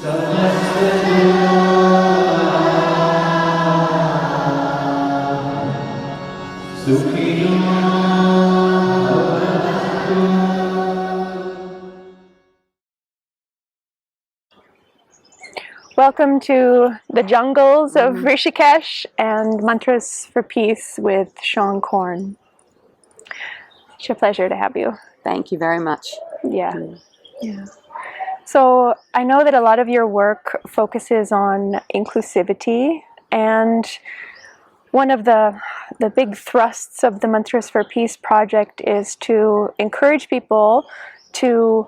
Welcome to the jungles of Rishikesh and Mantras for Peace with Seane Corn. It's a pleasure to have you. Thank you very much. Yeah. So I know that a lot of your work focuses on inclusivity, and one of the big thrusts of the Mantras for Peace project is to encourage people to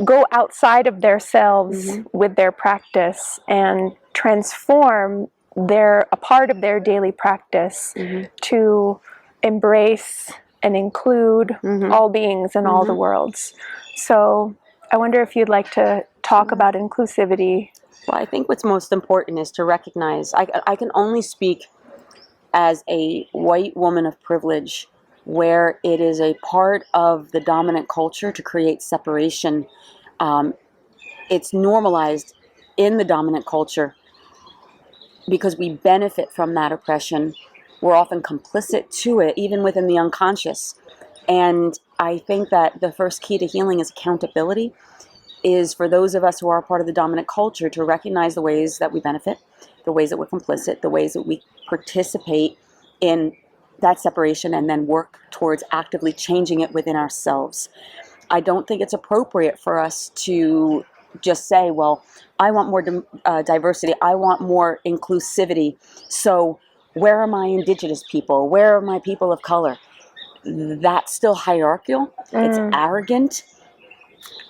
go outside of themselves with their practice and transform a part of their daily practice to embrace and include all beings in all the worlds. So I wonder if you'd like to talk about inclusivity. Well, I think what's most important is to recognize, I can only speak as a white woman of privilege, where it is a part of the dominant culture to create separation. It's normalized in the dominant culture because we benefit from that oppression. We're often complicit to it, even within the unconscious. And I think that the first key to healing is accountability, is for those of us who are part of the dominant culture to recognize the ways that we benefit, the ways that we're complicit, the ways that we participate in that separation, and then work towards actively changing it within ourselves. I don't think it's appropriate for us to just say, well, I want more diversity, I want more inclusivity, so where are my indigenous people? Where are my people of color? That's still hierarchical, it's arrogant.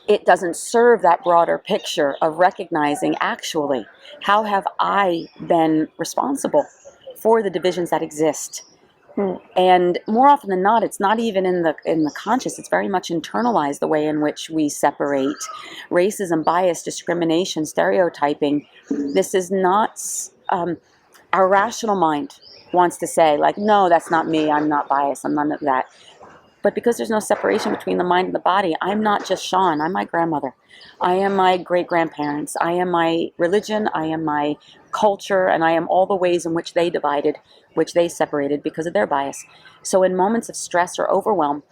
It doesn't serve that broader picture of recognizing, actually, how have I been responsible for the divisions that exist? And more often than not, it's not even in the conscious. It's very much internalized, the way in which we separate. Racism, bias, discrimination, stereotyping. This is not our rational mind wants to say, like, no, that's not me. I'm not biased. I'm none of that. But because there's no separation between the mind and the body, I'm not just Seane. I'm my grandmother. I am my great-grandparents. I am my religion. I am my culture. And I am all the ways in which they divided, which they separated because of their bias. So in moments of stress or overwhelm,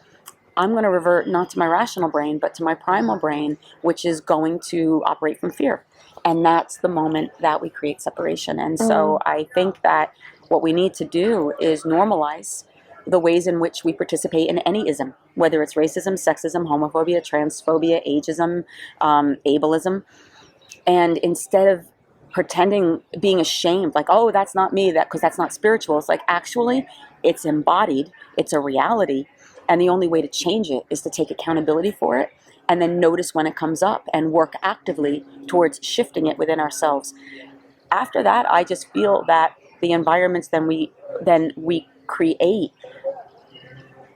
I'm going to revert not to my rational brain, but to my primal brain, which is going to operate from fear. And that's the moment that we create separation. And so I think that what we need to do is normalize the ways in which we participate in any ism, whether it's racism, sexism, homophobia, transphobia, ageism, ableism. And instead of pretending, being ashamed, like, oh, that's not me, because that's not spiritual, it's like, actually, it's embodied, it's a reality, and the only way to change it is to take accountability for it, and then notice when it comes up and work actively towards shifting it within ourselves. After that, I just feel that the environments then we create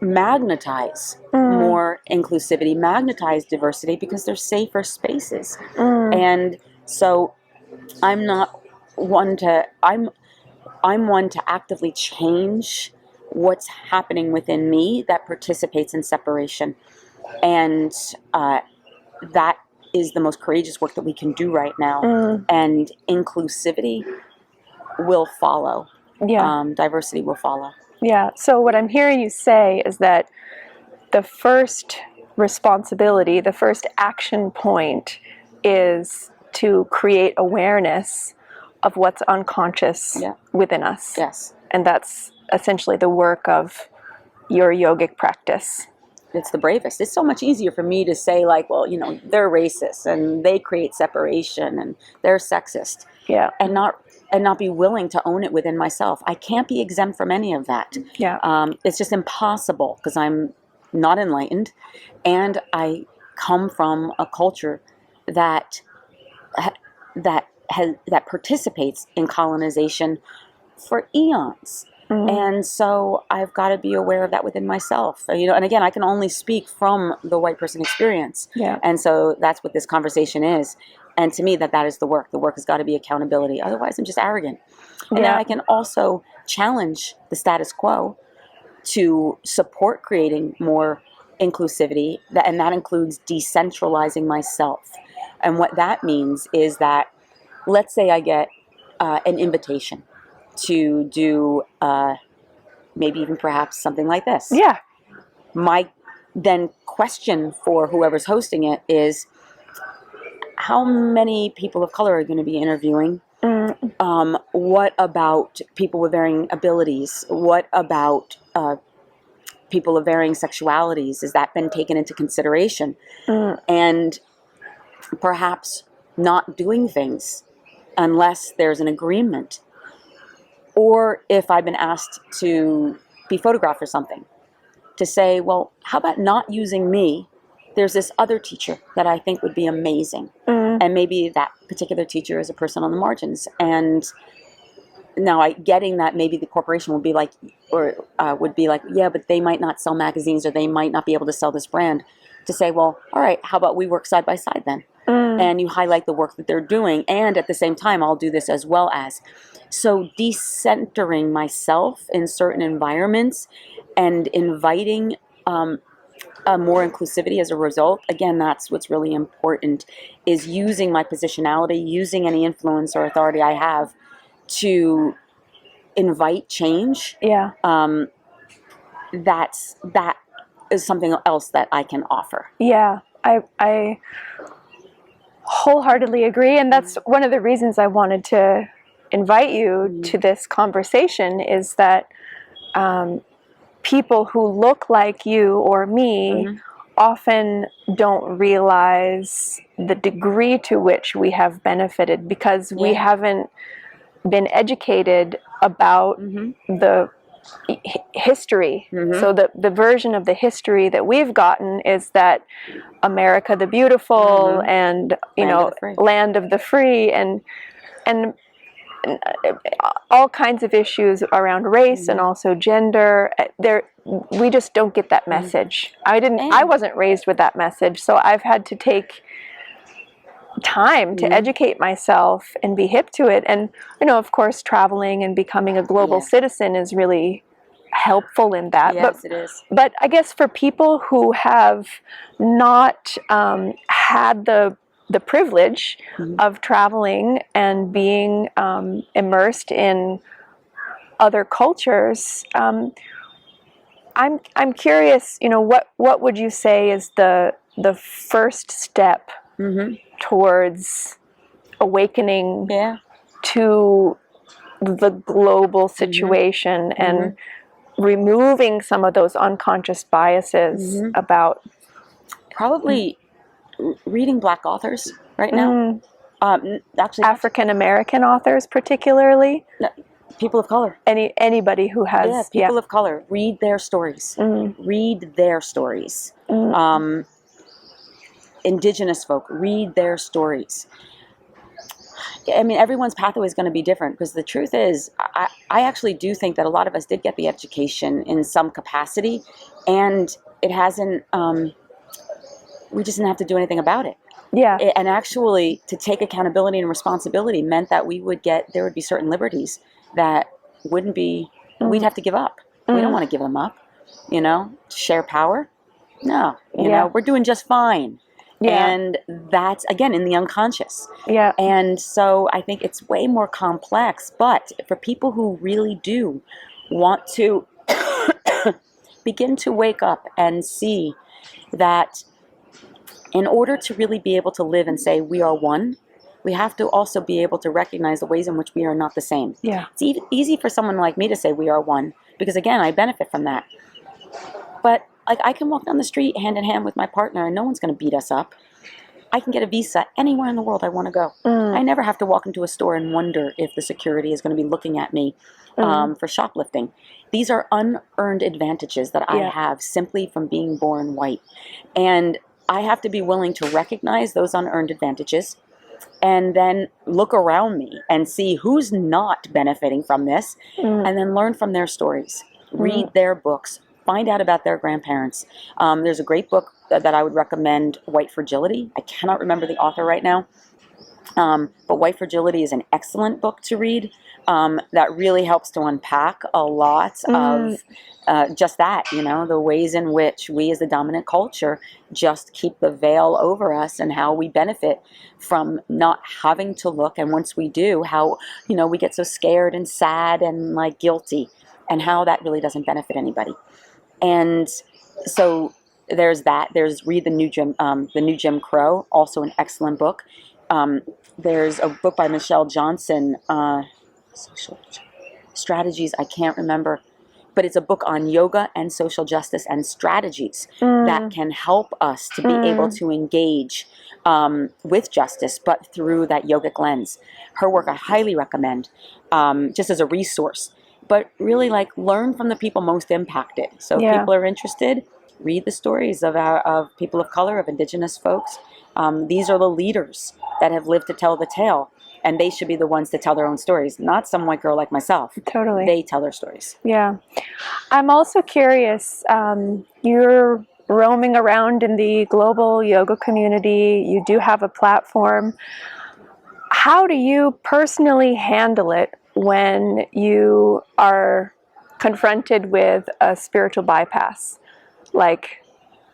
magnetize more inclusivity, magnetize diversity, because they're safer spaces. And so I'm one to actively change what's happening within me that participates in separation. And that is the most courageous work that we can do right now. And inclusivity will follow. Diversity will follow. Yeah, so what I'm hearing you say is that the first responsibility, the first action point is to create awareness of what's unconscious within us. Yes. And that's essentially the work of your yogic practice. It's the bravest. It's so much easier for me to say, like, well, they're racist and they create separation and they're sexist. Yeah. And not be willing to own it within myself. I can't be exempt from any of that. Yeah. It's just impossible because I'm not enlightened, and I come from a culture that participates in colonization for eons. And so I've got to be aware of that within myself. And again, I can only speak from the white person experience. Yeah. And so that's what this conversation is. And to me, that is the work. The work has got to be accountability. Otherwise, I'm just arrogant. And then I can also challenge the status quo to support creating more inclusivity. And that includes decentralizing myself. And what that means is that, let's say I get an invitation to do maybe even perhaps something like this. Yeah. My then question for whoever's hosting it is, how many people of color are going to be interviewing? What about people with varying abilities? What about people of varying sexualities? Has that been taken into consideration? And perhaps not doing things unless there's an agreement. Or if I've been asked to be photographed or something, to say, well, how about not using me? There's this other teacher that I think would be amazing. And maybe that particular teacher is a person on the margins. And now getting that maybe the corporation would be like, yeah, but they might not sell magazines, or they might not be able to sell this brand. To say, well, all right, how about we work side by side then? And you highlight the work that they're doing, and at the same time, I'll do this as well as. So decentering myself in certain environments and inviting more inclusivity as a result. Again, that's what's really important, is using my positionality, using any influence or authority I have to invite change. Yeah. That is something else that I can offer. Yeah, I wholeheartedly agree, and that's one of the reasons I wanted to invite you to this conversation, is that people who look like you or me often don't realize the degree to which we have benefited, because we haven't been educated about the history. So the version of the history that we've gotten is that America the Beautiful and land of the free and all kinds of issues around race and also gender. We just don't get that message. I wasn't raised with that message, so I've had to take time to educate myself and be hip to it. And of course, traveling and becoming a global citizen is really helpful in that. Yes, it is. But I guess for people who have not had the privilege of traveling and being immersed in other cultures, I'm curious. What would you say is the first step towards awakening to the global situation and removing some of those unconscious biases about? Probably reading Black authors right now. Actually, African American authors, particularly. People of color. Anybody who has people of color. Read their stories. Read their stories. Indigenous folk. Read their stories. I mean, everyone's pathway is going to be different, because the truth is, I actually do think that a lot of us did get the education in some capacity, and it hasn't, we just didn't have to do anything about it. Yeah. And actually, to take accountability and responsibility meant that there would be certain liberties that wouldn't be, we'd have to give up. We don't want to give them up, share power. No, we're doing just fine. Yeah. And that's, again, in the unconscious. Yeah. And so I think it's way more complex. But for people who really do want to begin to wake up and see that in order to really be able to live and say we are one, we have to also be able to recognize the ways in which we are not the same. Yeah. It's easy for someone like me to say we are one, because, again, I benefit from that. But I can walk down the street hand in hand with my partner, and no one's going to beat us up. I can get a visa anywhere in the world I want to go. I never have to walk into a store and wonder if the security is going to be looking at me for shoplifting. These are unearned advantages that I have simply from being born white. And I have to be willing to recognize those unearned advantages and then look around me and see who's not benefiting from this, and then learn from their stories. Read their books. Find out about their grandparents. There's a great book that I would recommend, White Fragility. I cannot remember the author right now, But White Fragility is an excellent book to read that really helps to unpack a lot of just that, the ways in which we as the dominant culture just keep the veil over us, and how we benefit from not having to look. And once we do, how, we get so scared and sad and like guilty, and how that really doesn't benefit anybody. And so there's that. There's Read the New Jim Crow, also an excellent book. There's a book by Michelle Johnson, Social Strategies, I can't remember, but it's a book on yoga and social justice and strategies that can help us to be able to engage with justice, but through that yogic lens. Her work I highly recommend, just as a resource, but really like learn from the people most impacted. So if people are interested, read the stories of people of color, of indigenous folks. These are the leaders that have lived to tell the tale, and they should be the ones to tell their own stories, not some white girl like myself. Totally. They tell their stories. Yeah. I'm also curious, you're roaming around in the global yoga community, you do have a platform. How do you personally handle it when you are confronted with a spiritual bypass? Like,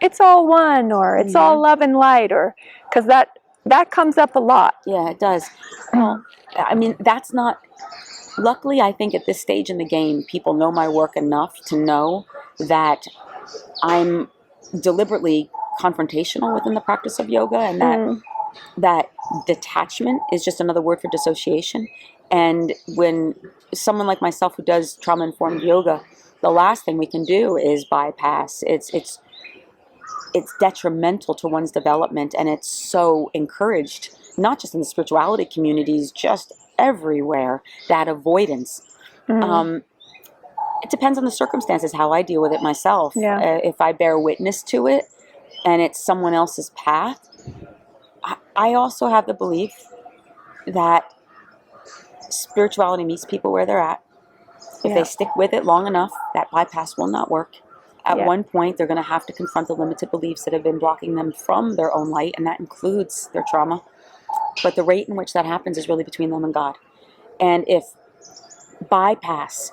it's all one, or it's all love and light, or because that comes up a lot. Yeah, it does. Well, I mean, that's not. Luckily, I think at this stage in the game, people know my work enough to know that I'm deliberately confrontational within the practice of yoga, and that detachment is just another word for dissociation. And when someone like myself who does trauma-informed yoga, the last thing we can do is bypass. It's detrimental to one's development, and it's so encouraged, not just in the spirituality communities, just everywhere, that avoidance. It depends on the circumstances, how I deal with it myself. If I bear witness to it and it's someone else's path, I also have the belief that spirituality meets people where they're at. If they stick with it long enough, that bypass will not work. At one point, they're going to have to confront the limited beliefs that have been blocking them from their own light, and that includes their trauma. But the rate in which that happens is really between them and God. And if bypass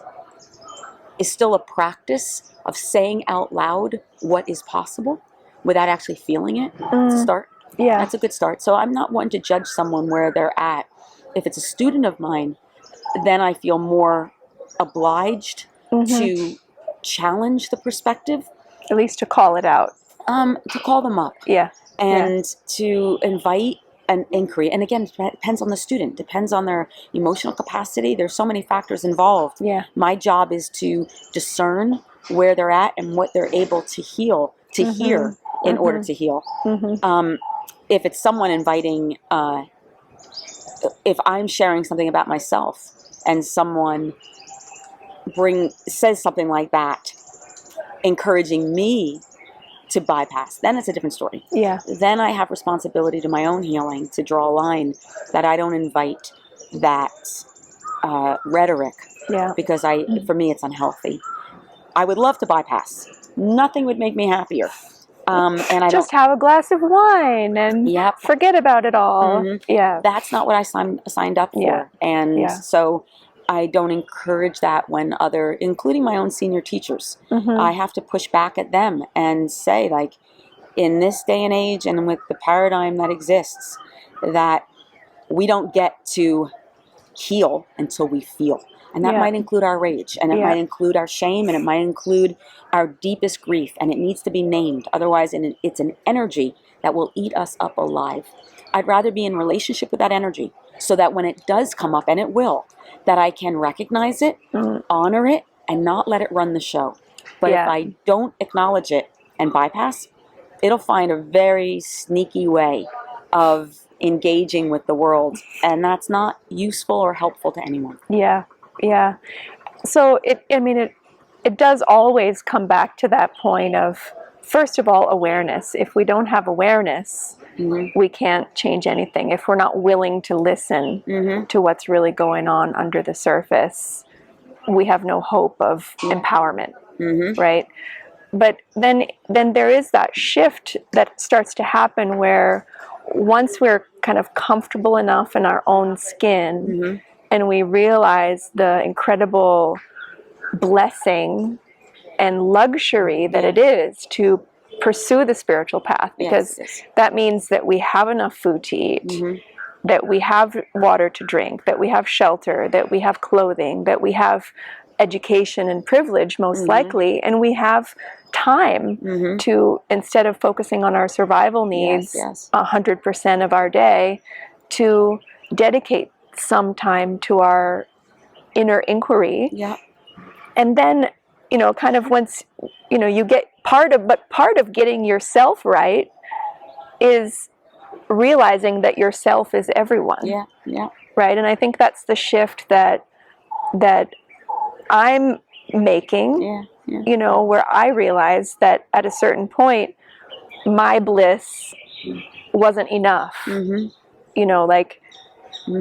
is still a practice of saying out loud what is possible without actually feeling it, it's a start. That's a good start. So I'm not one to judge someone where they're at. If it's a student of mine, then I feel more obliged to challenge the perspective, at least to call it out, to call them up, and to invite an inquiry. And again, it depends on the student, depends on their emotional capacity. There's so many factors involved. My job is to discern where they're at and what they're able to heal, to hear in order to heal. If it's someone inviting, if I'm sharing something about myself and someone says something like that, encouraging me to bypass, then it's a different story. Then I have responsibility to my own healing, to draw a line that I don't invite that rhetoric, because for me it's unhealthy. I would love to bypass. Nothing would make me happier. And I just have a glass of wine and forget about it all. That's not what I signed up for. And so I don't encourage that when including my own senior teachers, I have to push back at them and say, like, in this day and age and with the paradigm that exists, that we don't get to heal until we feel. And that might include our rage, and it might include our shame, and it might include our deepest grief, and it needs to be named. Otherwise, it's an energy that will eat us up alive. I'd rather be in relationship with that energy, so that when it does come up, and it will, that I can recognize it, honor it, and not let it run the show. But if I don't acknowledge it and bypass, it'll find a very sneaky way of engaging with the world, and that's not useful or helpful to anyone. So it does always come back to that point of, first of all, awareness. If we don't have awareness, we can't change anything. If we're not willing to listen to what's really going on under the surface, we have no hope of empowerment, right? But then there is that shift that starts to happen where once we're kind of comfortable enough in our own skin, and we realize the incredible blessing and luxury that it is to pursue the spiritual path, because that means that we have enough food to eat, that we have water to drink, that we have shelter, that we have clothing, that we have education and privilege, most likely, and we have time to, instead of focusing on our survival needs 100% of our day, to dedicate some time to our inner inquiry. And then, you know, kind of once, you know, you get part of getting yourself right is realizing that yourself is everyone. Right? And I think that's the shift that I'm making, you know, where I realize that at a certain point, my bliss wasn't enough. You know, like,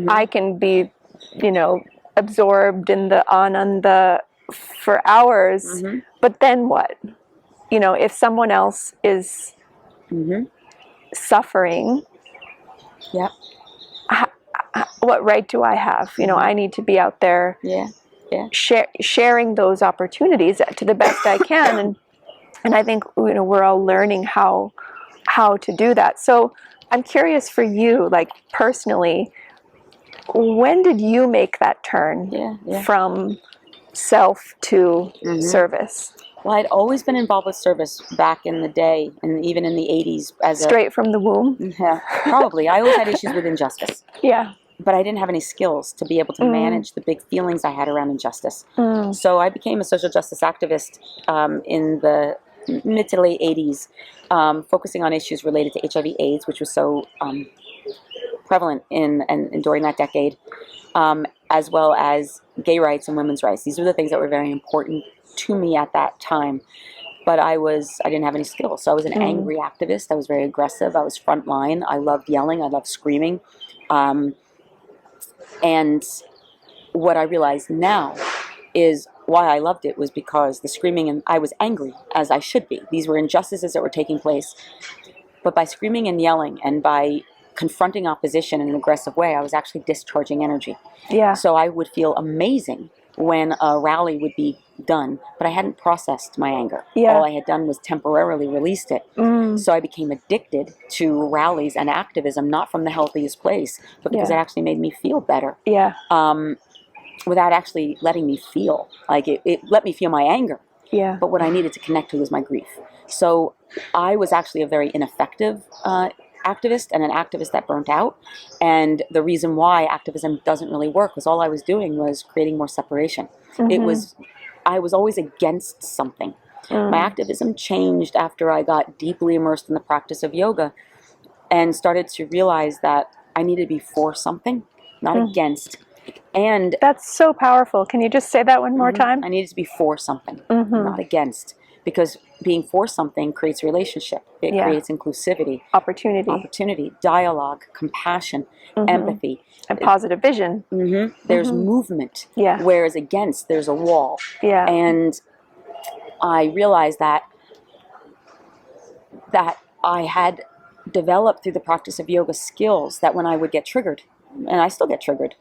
I can be, you know, absorbed in the ananda for hours, but then what? You know, if someone else is suffering, what right do I have? You know, I need to be out there sharing those opportunities to the best I can, and I think, you know, we're all learning how to do that. So I'm curious for you, like, personally, when did you make that turn from self to service? Well, I'd always been involved with service back in the day, and even in the 80s. Straight from the womb? Yeah, probably. I always had issues with injustice. But I didn't have any skills to be able to manage the big feelings I had around injustice. So I became a social justice activist in the mid to late 80s, focusing on issues related to HIV/AIDS, which was so prevalent in during that decade, as well as gay rights and women's rights. These were the things that were very important to me at that time. But I didn't have any skills. So I was an angry activist. I was very aggressive. I was frontline. I loved yelling. I loved screaming. And what I realize now is why I loved it was because the screaming, and I was angry, as I should be. These were injustices that were taking place. But by screaming and yelling and by confronting opposition in an aggressive way, I was actually discharging energy. So I would feel amazing when a rally would be done, but I hadn't processed my anger. All I had done was temporarily released it. So I became addicted to rallies and activism, not from the healthiest place, but because it actually made me feel better. Without actually letting me feel. Like, it let me feel my anger. But what I needed to connect to was my grief. So I was actually a very ineffective activist, and an activist that burnt out. And the reason why activism doesn't really work was all I was doing was creating more separation. I was always against something. My activism changed after I got deeply immersed in the practice of yoga and started to realize that I needed to be for something, not against. And that's so powerful. Can you just say that one more time? I needed to be for something, not against. Because being for something creates relationship. It creates inclusivity. Opportunity, dialogue, compassion, empathy. And positive vision. There's movement. Whereas against, there's a wall. And I realized that I had developed through the practice of yoga skills that when I would get triggered, and I still get triggered,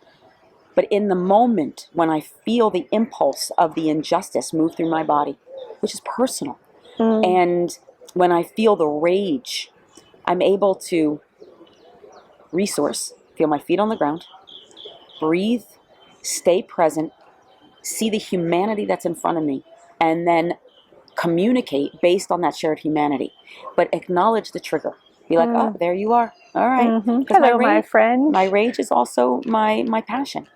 but in the moment when I feel the impulse of the injustice move through my body, which is personal, and when I feel the rage, I'm able to resource, feel my feet on the ground, breathe, stay present, see the humanity that's in front of me, and then communicate based on that shared humanity. But acknowledge the trigger. Be like, oh, there you are. All right. Hello, my friend. My rage is also my passion.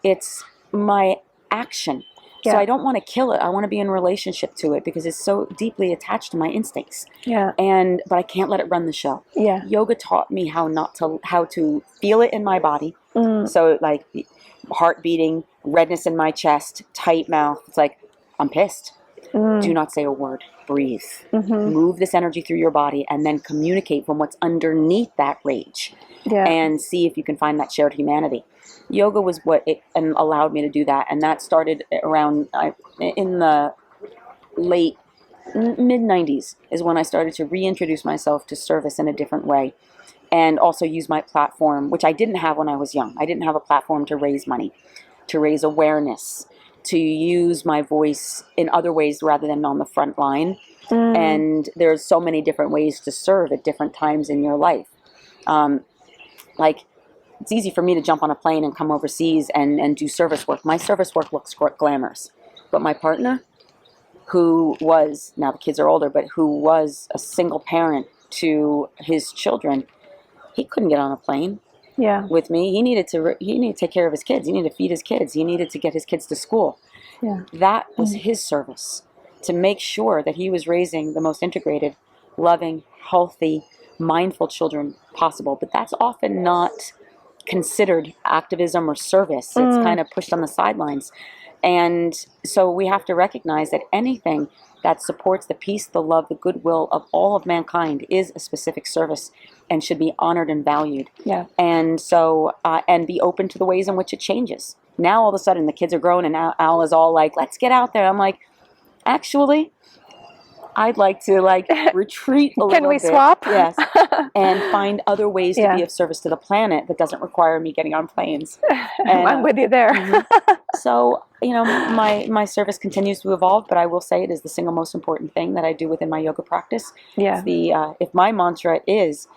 It's my action. So I don't want to kill it. I want to be in relationship to it because it's so deeply attached to my instincts. But I can't let it run the show. Yoga taught me how to feel it in my body. So like heart beating, redness in my chest, tight mouth. It's like, I'm pissed. Do not say a word. Breathe. Move this energy through your body and then communicate from what's underneath that rage. And see if you can find that shared humanity. Yoga was what it allowed me to do that. And that started around in the late mid-90s is when I started to reintroduce myself to service in a different way. and also use my platform, which I didn't have when I was young. I didn't have a platform to raise money, to raise awareness, to use my voice in other ways rather than on the front line. And there's so many different ways to serve at different times in your life. Like, it's easy for me to jump on a plane and come overseas and do service work. My service work looks glamorous. But my partner, who was, now the kids are older, but who was a single parent to his children, he couldn't get on a plane with me. He needed to take care of his kids. He needed to feed his kids. He needed to get his kids to school. That was his service, to make sure that he was raising the most integrated, loving, healthy, mindful children possible. But that's often not considered activism or service. It's kind of pushed on the sidelines. And so we have to recognize that anything that supports the peace, the love, the goodwill of all of mankind is a specific service and should be honored and valued. And so, and be open to the ways in which it changes. Now all of a sudden the kids are grown and now Al is all like, let's get out there. I'm like, actually, I'd like to retreat a little bit. Can we swap? Yes. And find other ways to be of service to the planet that doesn't require me getting on planes. And, I'm with you there. So, my service continues to evolve, but I will say it is the single most important thing that I do within my yoga practice. If my mantra is,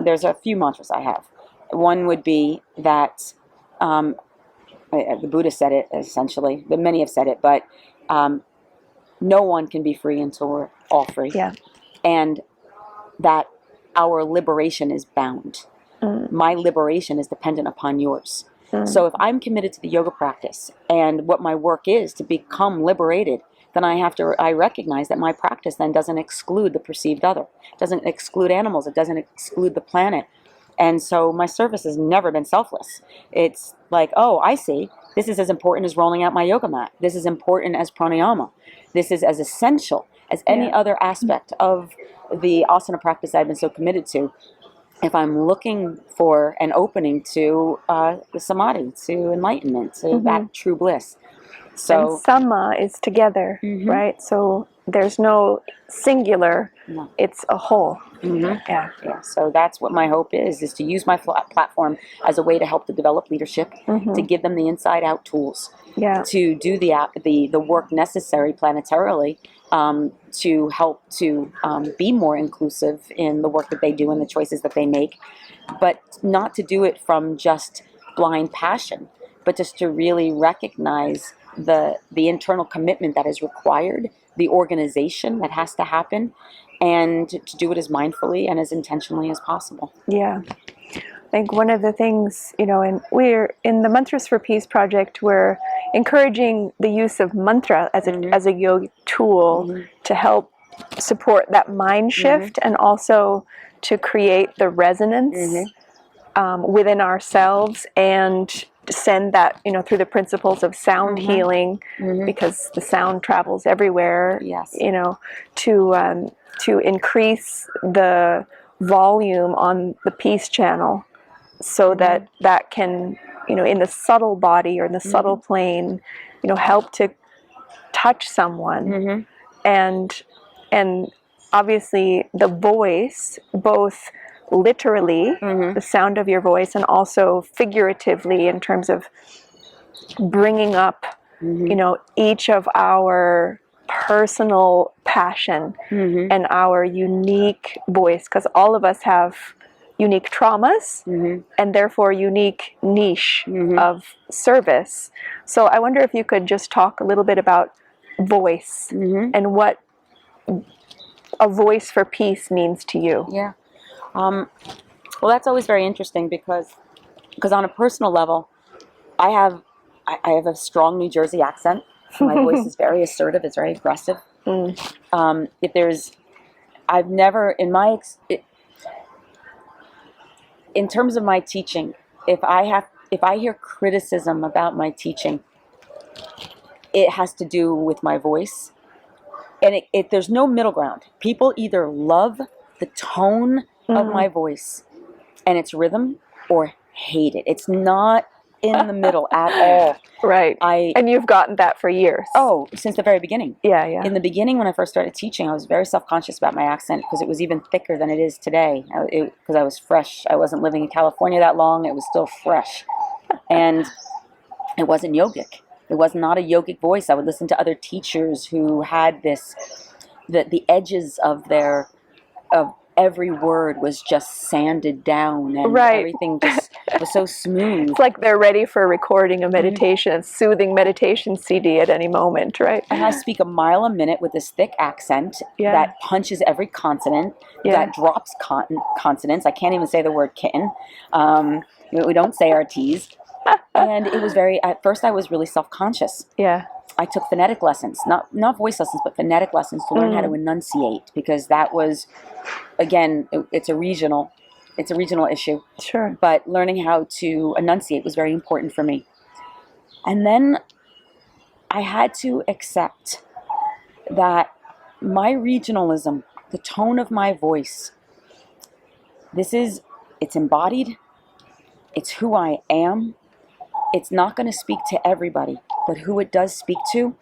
there's a few mantras I have. One would be that, the Buddha said it essentially, but many have said it, but no one can be free until we're all free. And that our liberation is bound. My liberation is dependent upon yours. So if I'm committed to the yoga practice and what my work is to become liberated, then I recognize that my practice then doesn't exclude the perceived other. It doesn't exclude animals. It doesn't exclude the planet. And so my service has never been selfless. It's like, oh, I see. This is as important as rolling out my yoga mat. This is important as pranayama. This is as essential as any other aspect of the asana practice I've been so committed to. If I'm looking for an opening to the samadhi, to enlightenment, to that true bliss. So, and sama is together, right? So there's no singular, it's a whole. So that's what my hope is to use my platform as a way to help to develop leadership, to give them the inside out tools, to do the work necessary planetarily, to help to be more inclusive in the work that they do and the choices that they make, but not to do it from just blind passion, but just to really recognize the internal commitment that is required, the organization that has to happen, and to do it as mindfully and as intentionally as possible. I think one of the things, and we're in the Mantras for Peace project, we're encouraging the use of mantra as a yoga tool to help support that mind shift and also to create the resonance within ourselves and send that, through the principles of sound healing, because the sound travels everywhere, to increase the volume on the peace channel so that can, in the subtle body or in the subtle plane, help to touch someone. And obviously the voice, both literally, the sound of your voice, and also figuratively in terms of bringing up, each of our personal passion and our unique voice, because all of us have unique traumas and therefore unique niche of service. So I wonder if you could just talk a little bit about voice and what a voice for peace means to you. Well, that's always very interesting because on a personal level, I have a strong New Jersey accent. My voice is very assertive. It's very aggressive. I've never, in terms of my teaching, if I hear criticism about my teaching, it has to do with my voice. And there's no middle ground. People either love the tone of my voice and its rhythm or hate it. in the middle at all. Right. And you've gotten that for years. Oh, since the very beginning. Yeah. In the beginning, when I first started teaching, I was very self-conscious about my accent because it was even thicker than it is today. Because I was fresh. I wasn't living in California that long. It was still fresh. And it wasn't yogic. It was not a yogic voice. I would listen to other teachers who had the edges of every word was just sanded down, and everything just was so smooth. It's like they're ready for recording a meditation, soothing meditation CD at any moment, right? And I speak a mile a minute with this thick accent that punches every consonant, that drops consonants. I can't even say the word kitten. We don't say our T's. And it was at first I was really self-conscious. Yeah. I took phonetic lessons, not voice lessons, but phonetic lessons to learn how to enunciate, because that was, again, it's a regional issue. Sure. But learning how to enunciate was very important for me. And then I had to accept that my regionalism, the tone of my voice, it's embodied, it's who I am. It's not going to speak to everybody, but who it does speak to,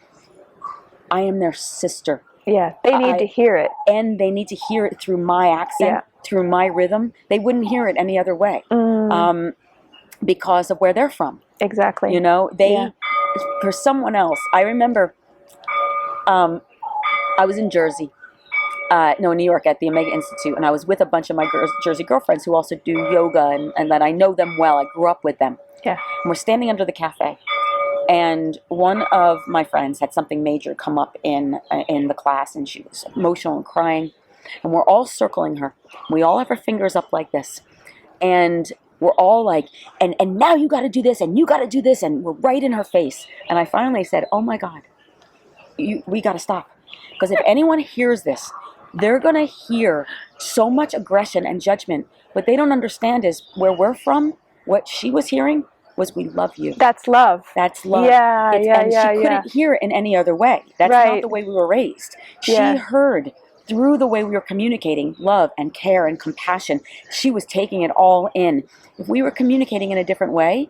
I am their sister. Yeah, they need to hear it. And they need to hear it through my accent, through my rhythm. They wouldn't hear it any other way because of where they're from. Exactly. You know, for someone else, I remember I was in Jersey. New York at the Omega Institute, and I was with a bunch of my Jersey girlfriends who also do yoga, and that I know them well. I grew up with them. Yeah. And we're standing under the cafe, and one of my friends had something major come up in the class, and she was emotional and crying, and we're all circling her. We all have our fingers up like this, and we're all like, and now you got to do this, and you got to do this, and we're right in her face. And I finally said, "Oh my God, we got to stop, because if anyone hears this, they're going to hear so much aggression and judgment. What they don't understand is where we're from, what she was hearing was, we love you." That's love. That's love. And she couldn't hear it in any other way. That's not the way we were raised. She heard through the way we were communicating love and care and compassion. She was taking it all in. If we were communicating in a different way,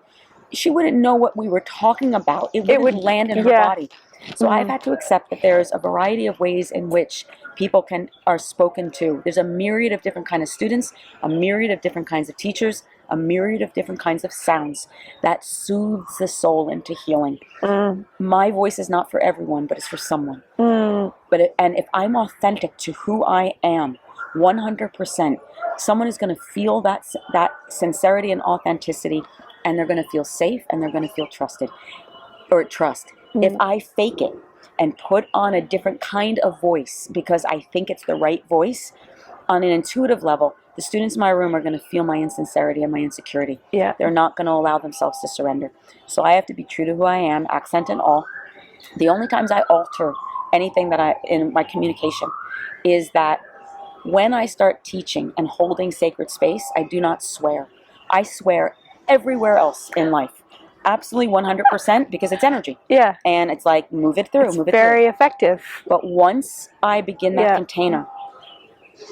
she wouldn't know what we were talking about. It wouldn't land in her body. So I've had to accept that there's a variety of ways in which people are spoken to. There's a myriad of different kinds of students, a myriad of different kinds of teachers, a myriad of different kinds of sounds that soothes the soul into healing. My voice is not for everyone, but it's for someone. And if I'm authentic to who I am, 100%, someone is going to feel that sincerity and authenticity, and they're going to feel safe, and they're going to feel trusted, or trust. If I fake it and put on a different kind of voice because I think it's the right voice, on an intuitive level, the students in my room are going to feel my insincerity and my insecurity. Yeah. They're not going to allow themselves to surrender. So I have to be true to who I am, accent and all. The only times I alter anything in my communication is that when I start teaching and holding sacred space, I do not swear. I swear everywhere else in life. Absolutely 100%, because it's energy. Yeah. And it's like, move it through. It's very effective. But once I begin that container,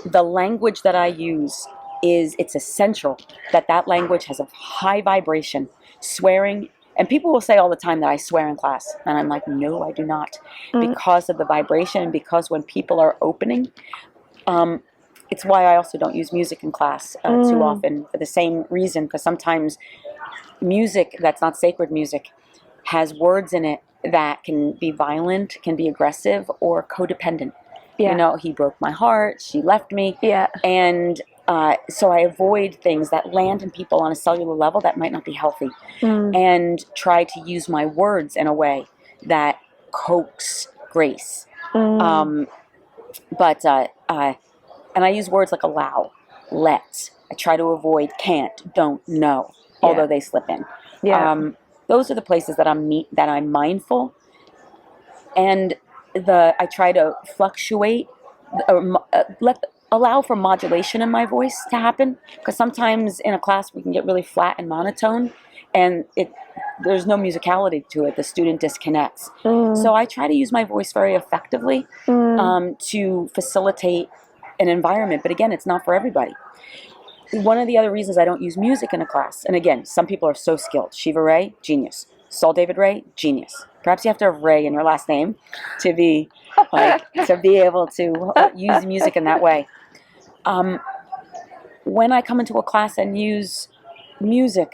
the language that I use it's essential that language has a high vibration. Swearing, and people will say all the time that I swear in class, and I'm like, no, I do not. Because of the vibration, and because when people are opening, it's why I also don't use music in class too often, for the same reason, because sometimes music that's not sacred music has words in it that can be violent, can be aggressive, or codependent. You know, he broke my heart, she left me. And so I avoid things that land in people on a cellular level that might not be healthy, and try to use my words in a way that coax grace. And I use words like allow, let. I try to avoid can't, don't, no, although they slip in. Those are the places that I'm mindful, and I try to fluctuate, or allow for modulation in my voice to happen, because sometimes in a class we can get really flat and monotone, and there's no musicality to it. The student disconnects. So I try to use my voice very effectively to facilitate an environment, but again, it's not for everybody. one of the other reasons I don't use music in a class, and again, some people are so skilled. Shiva Ray, genius. Saul David Ray, genius. Perhaps you have to have Ray in your last name to be to be able to use music in that way. When I come into a class and use music,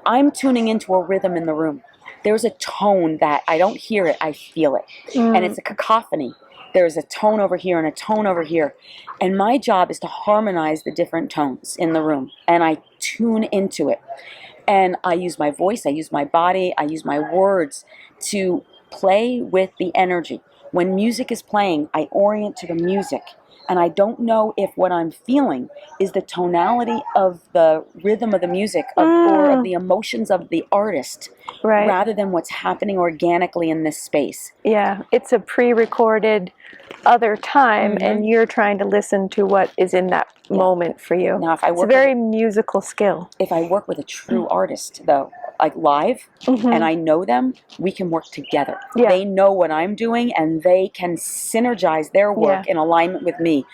I'm tuning into a rhythm in the room. There's a tone that I don't hear it, I feel it. And it's a cacophony. There's a tone over here and a tone over here. And my job is to harmonize the different tones in the room. And I tune into it. And I use my voice, I use my body, I use my words to play with the energy. When music is playing, I orient to the music. And I don't know if what I'm feeling is the tonality of the rhythm of the music or of the emotions of the artist, rather than what's happening organically in this space. Yeah, it's a pre-recorded other time, and you're trying to listen to what is in that moment for you. Now, if I work it's a very musical skill. If I work with a true artist, though, like live, and I know them, we can work together. Yeah. They know what I'm doing, and they can synergize their work in alignment with me.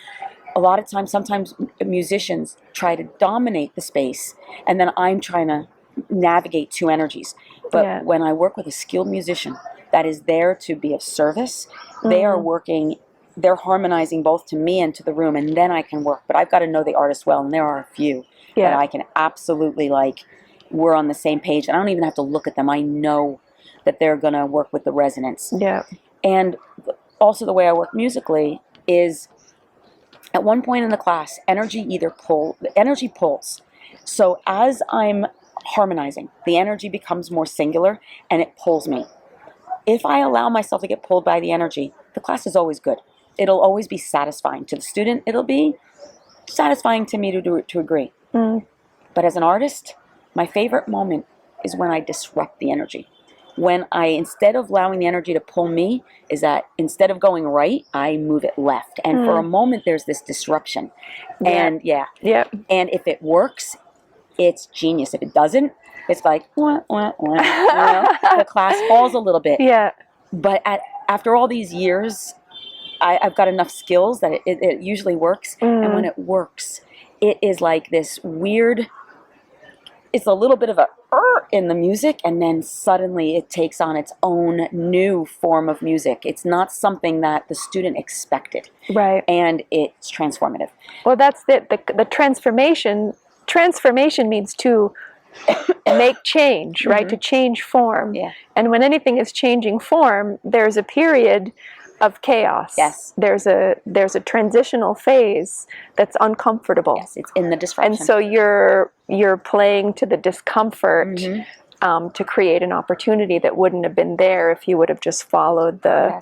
A lot of times, sometimes musicians try to dominate the space, and then I'm trying to navigate two energies. But when I work with a skilled musician that is there to be of service, they are working, they're harmonizing both to me and to the room, and then I can work. But I've got to know the artist well, and there are a few that I can absolutely, like, we're on the same page. And I don't even have to look at them. I know that they're going to work with the resonance. Yeah. And also the way I work musically is, at one point in the class, energy pulls. So as I'm harmonizing, the energy becomes more singular and it pulls me. If I allow myself to get pulled by the energy, the class is always good. It'll always be satisfying to the student. It'll be satisfying to me to agree. But as an artist, my favorite moment is when I disrupt the energy. When I, instead of allowing the energy to pull me, is that instead of going right, I move it left. And for a moment, there's this disruption. And and if it works, it's genius. If it doesn't, it's like, wah, wah, wah, the class falls a little bit. But after all these years, I've got enough skills that it usually works. And when it works, it is like this weird, it's a little bit of a in the music, and then suddenly it takes on its own new form of music. It's not something that the student expected. Right. And it's transformative. Well, that's the transformation. Transformation means to make change, right? To change form. Yeah. And when anything is changing form, there's a period of chaos. Yes. There's a transitional phase that's uncomfortable. Yes, it's in the disruption. And so you're playing to the discomfort to create an opportunity that wouldn't have been there if you would have just followed the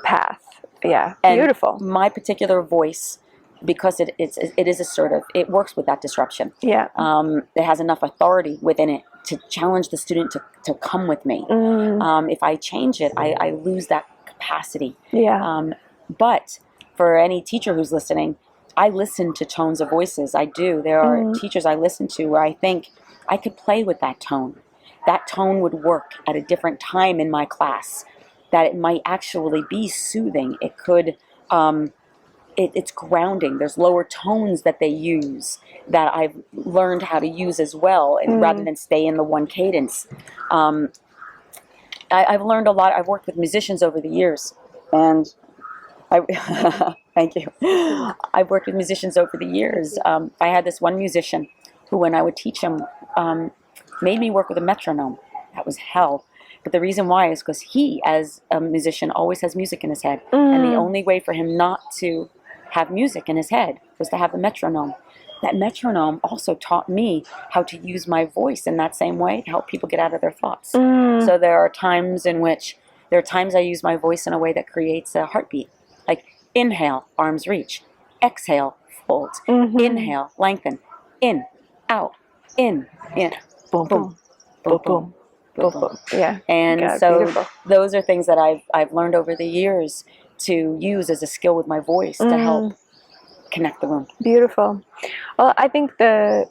path. Yeah, and beautiful. My particular voice, because it is assertive, it works with that disruption. Yeah. It has enough authority within it to challenge the student to come with me. If I change it, I lose that capacity. Yeah. But for any teacher who's listening, I listen to tones of voices. I do. There are teachers I listen to where I think I could play with that tone. That tone would work at a different time in my class. That it might actually be soothing. It could, it's grounding. There's lower tones that they use that I've learned how to use as well, and rather than stay in the one cadence. I've learned a lot. I've worked with musicians over the years, and thank you. I've worked with musicians over the years. I had this one musician who, when I would teach him, made me work with a metronome. That was hell. But the reason why is because he, as a musician, always has music in his head. And the only way for him not to have music in his head was to have the metronome. That metronome also taught me how to use my voice in that same way to help people get out of their thoughts. So there are times I use my voice in a way that creates a heartbeat. Like, inhale, arms reach. Exhale, fold. Inhale, lengthen. In, out, in. Boom, boom, boom, boom. Yeah. And God, so beautiful. those are things that I've learned over the years to use as a skill with my voice to help connect the room. Beautiful. Well, I think the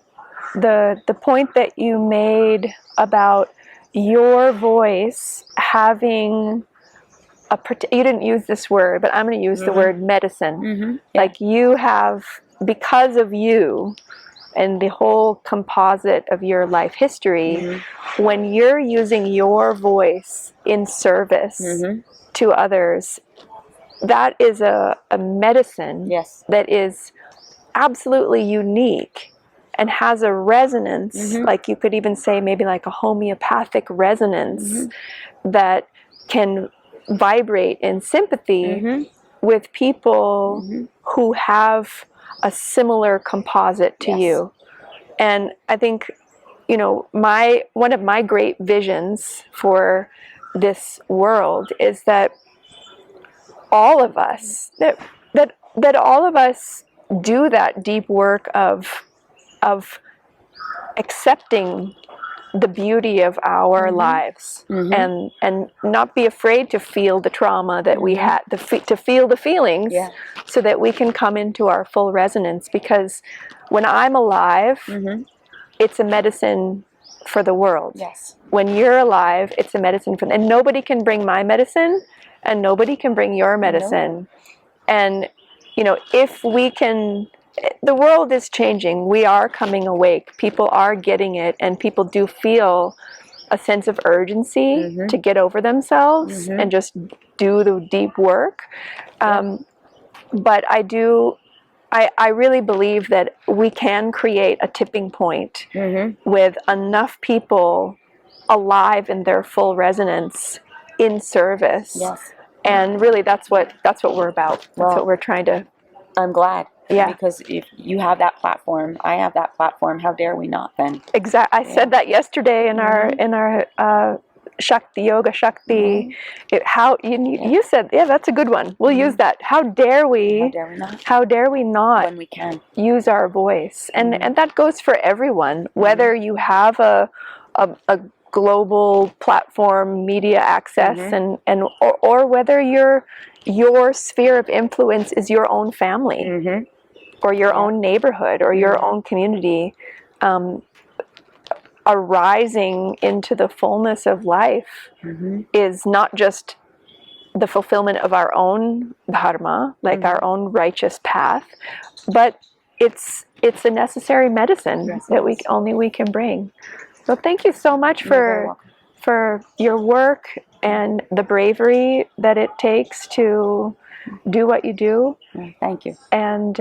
point that you made about your voice having you didn't use this word, but I'm going to use the word medicine. Yeah. Like, you have because of you and the whole composite of your life history, when you're using your voice in service to others, that is a medicine that is absolutely unique and has a resonance, like you could even say maybe like a homeopathic resonance that can vibrate in sympathy with people who have a similar composite to you. And I think, you know, one of my great visions for this world is that all of us, that all of us do that deep work of accepting the beauty of our lives, and not be afraid to feel the trauma that we had, to feel the feelings, so that we can come into our full resonance. Because when I'm alive, it's a medicine for the world. When you're alive, it's a medicine for, and nobody can bring my medicine, and nobody can bring your medicine. And you know, if we can, the world is changing. We are coming awake. People are getting it, and people do feel a sense of urgency to get over themselves and just do the deep work. But I really believe that we can create a tipping point with enough people alive in their full resonance in service. And really, that's what we're about. That's what we're trying to. I'm glad. Because if you have that platform, I have that platform. How dare we not then? Exactly. I said that yesterday in our Shakti Yoga Shakti. How you said, that's a good one. We'll use that. How dare we? How dare we not? How dare we not? When we can Use our voice, and that goes for everyone. Whether you have a global platform, media access, or whether your sphere of influence is your own family, or your own neighborhood, or your own community. Arising into the fullness of life is not just the fulfillment of our own dharma, like our own righteous path, but it's a necessary medicine that we can bring. So thank you so much for your work and the bravery that it takes to do what you do. Thank you. And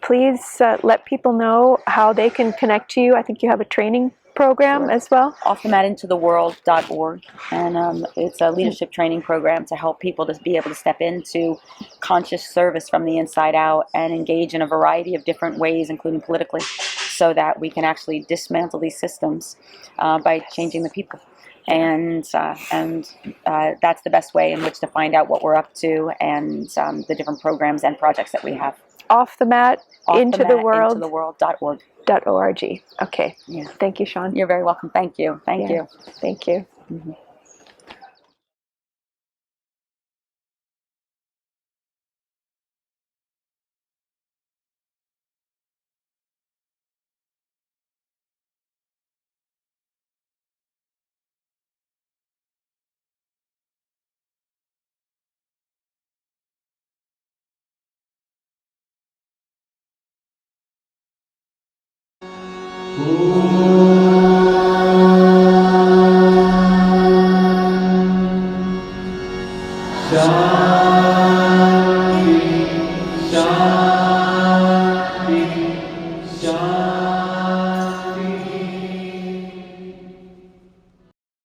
please let people know how they can connect to you. I think you have a training program as well. offthematIntotheworld.org, and it's a leadership training program to help people to be able to step into conscious service from the inside out and engage in a variety of different ways, including politically, so that we can actually dismantle these systems by changing the people. And that's the best way in which to find out what we're up to and the different programs and projects that we have. OffthematIntotheworld.org. Okay. Yeah. Thank you, Seane. You're very welcome. Thank you. Thank you. Thank you. Om